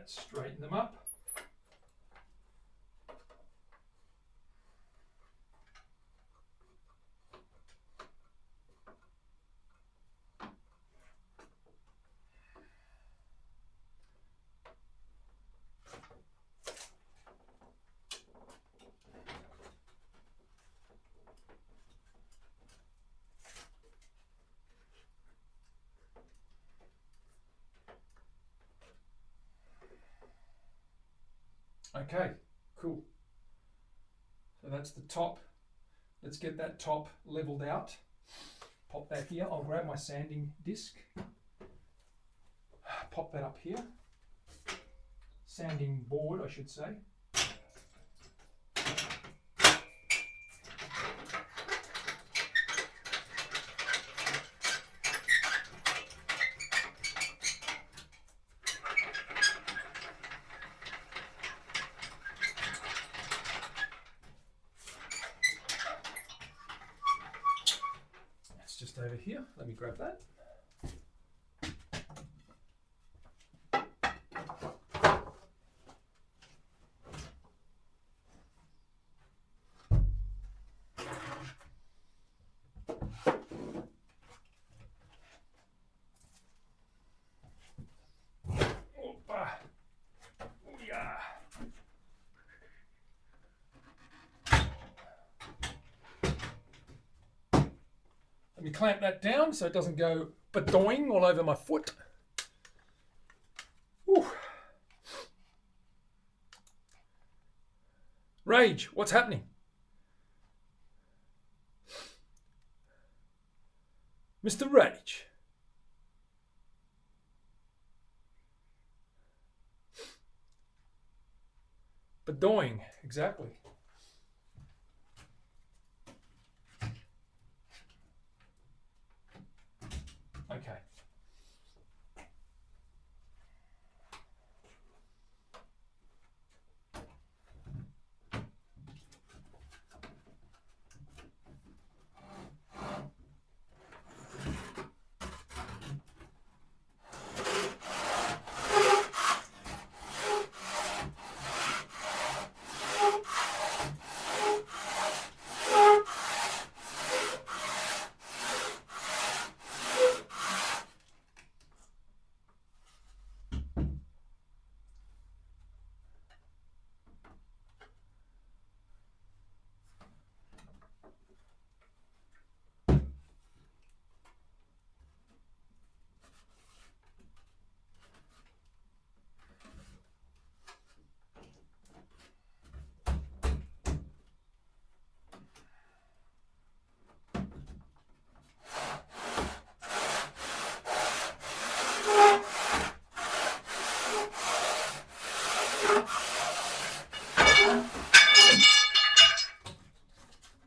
Let's straighten them up. Okay, cool. So that's the top. Let's get that top leveled out. Pop that here. I'll grab my sanding disc. Pop that up here. Sanding board, I should say. Just over here, let me grab that. Opa. Oh, yeah. Let me clamp that down so it doesn't go badoing all over my foot. Whew. Rage, what's happening? Mr. Rage. Badoing, exactly. Okay.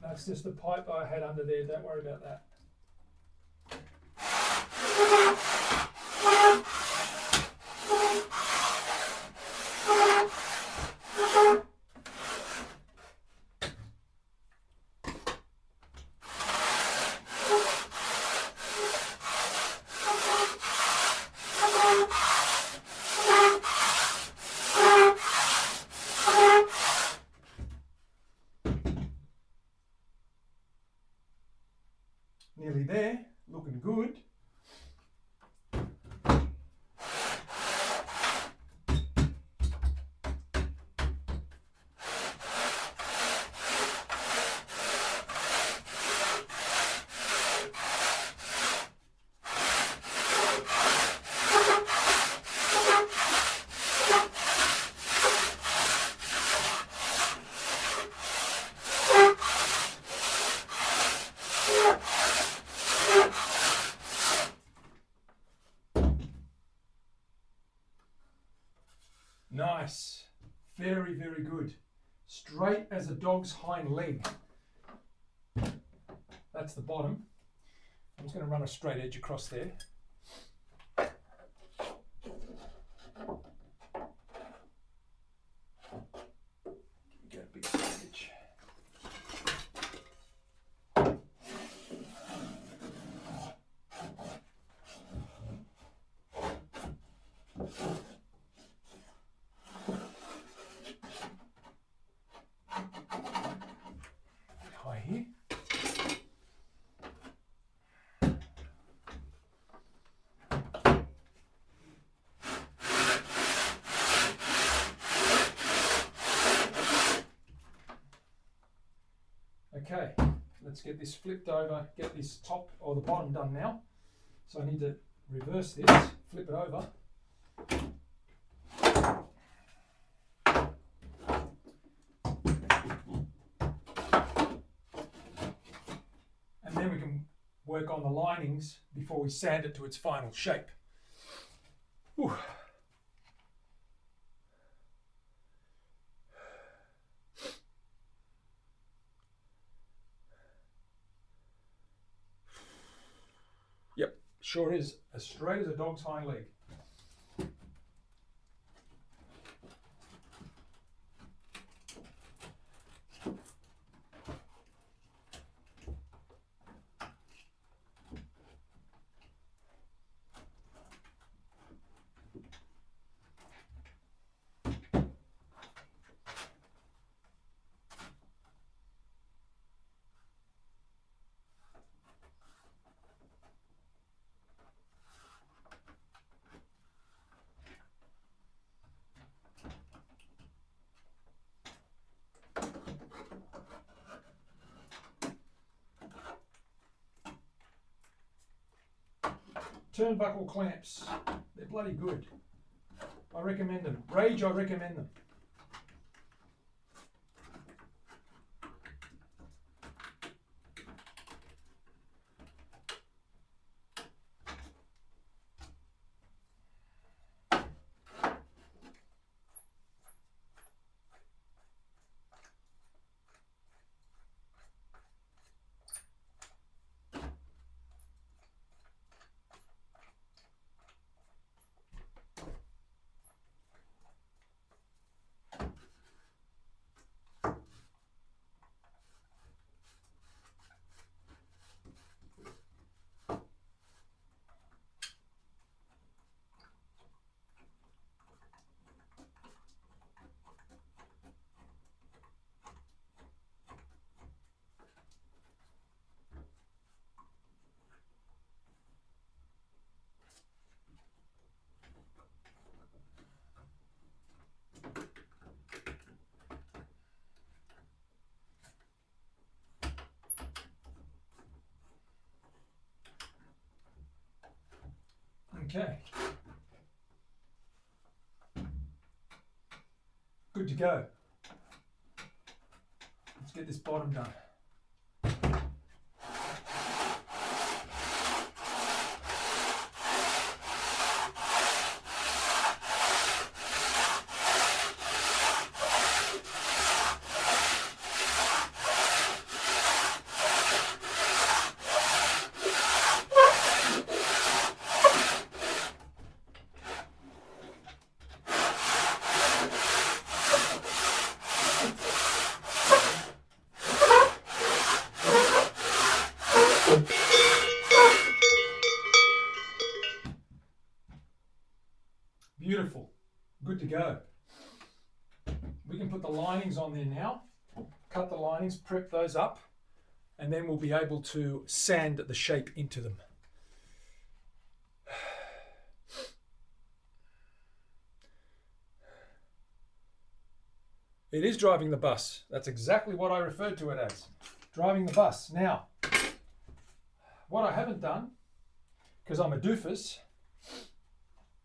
That's just the pipe I had under there, don't worry about that. Nearly there, looking good. Nice, very, very good. Straight as a dog's hind leg. That's the bottom. I'm just going to run a straight edge across there. Get a big edge. Let's get this flipped over, get this top or the bottom done now. So I need to reverse this, flip it over. And then we can work on the linings before we sand it to its final shape. Whew. Yep, sure is as straight as a dog's hind leg. Turnbuckle clamps, they're bloody good. I recommend them. Rage, I recommend them. Okay. Good to go. Let's get this bottom done. Beautiful. Good to go. We can put the linings on there now. Cut the linings, prep those up, and then we'll be able to sand the shape into them. It is driving the bus. That's exactly what I referred to it as. Driving the bus. Now, what I haven't done, because I'm a doofus,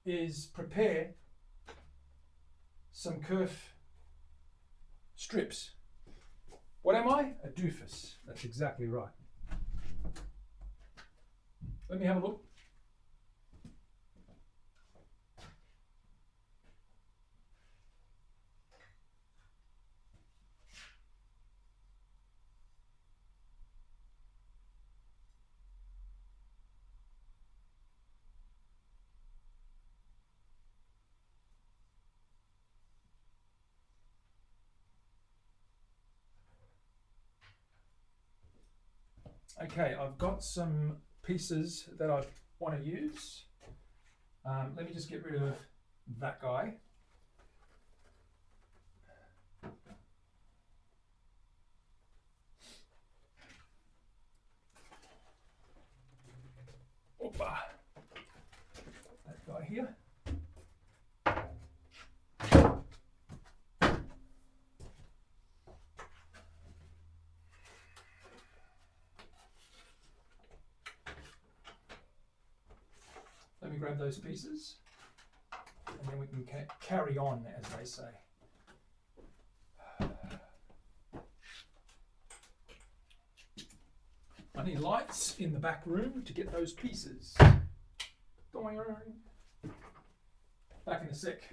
is prepare some kerf strips. What am I? A doofus. That's exactly right. Let me have a look. Okay, I've got some pieces that I want to use. Let me just get rid of that guy. Opa. That guy here. grab those pieces, and then we can carry on, as they say. I need lights in the back room to get those pieces. Back in a sec.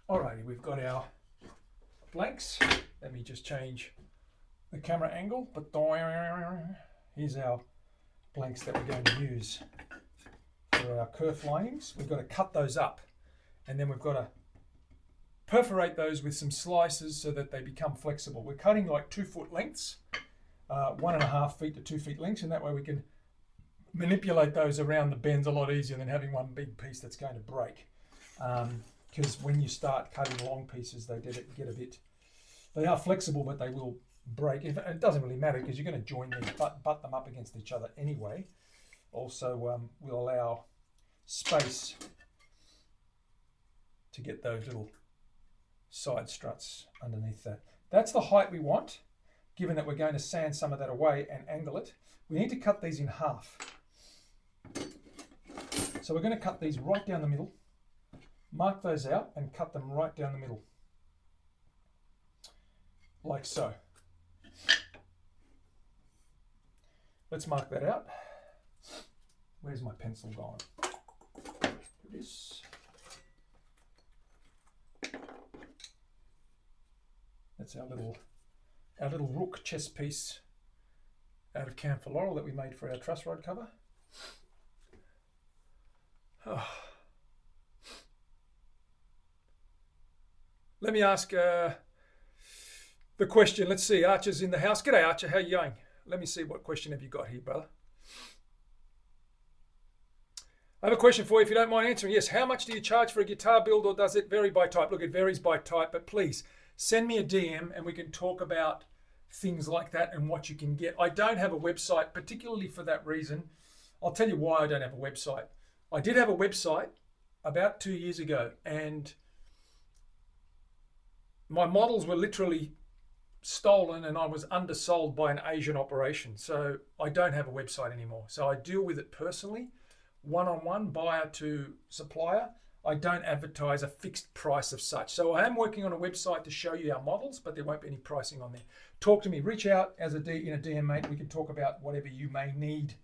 Alrighty, we've got our blanks. Let me just change the camera angle. But here's our blanks that we're going to use for our kerf linings. We've got to cut those up, and then we've got to perforate those with some slices so that they become flexible. We're cutting like 2 foot lengths, 1.5 feet to 2 feet lengths, and that way we can manipulate those around the bends a lot easier than having one big piece that's going to break. Because when you start cutting long pieces, they get a bit, they are flexible, but they will break. It doesn't really matter because you're going to join them, butt them up against each other anyway. Also, will allow space to get those little side struts underneath that. That's the height we want, given that we're going to sand some of that away and angle it. We need to cut these in half. So we're going to cut these right down the middle. Mark those out and cut them right down the middle, like so. Let's mark that out. Where's my pencil gone? Here it is. That's our little rook chess piece out of camphor laurel that we made for our truss rod cover. Oh. Let me ask the question. Let's see. Archer's in the house. G'day, Archer. How are you going? Let me see. What question have you got here, brother? I have a question for you if you don't mind answering. Yes. How much do you charge for a guitar build, or does it vary by type? Look, it varies by type, but please send me a DM and we can talk about things like that and what you can get. I don't have a website, particularly for that reason. I'll tell you why I don't have a website. I did have a website about 2 years ago, and my models were literally stolen and I was undersold by an Asian operation. So I don't have a website anymore. So I deal with it personally, one-on-one, buyer to supplier. I don't advertise a fixed price of such. So I am working on a website to show you our models, but there won't be any pricing on there. Talk to me, reach out in a DM, mate. We can talk about whatever you may need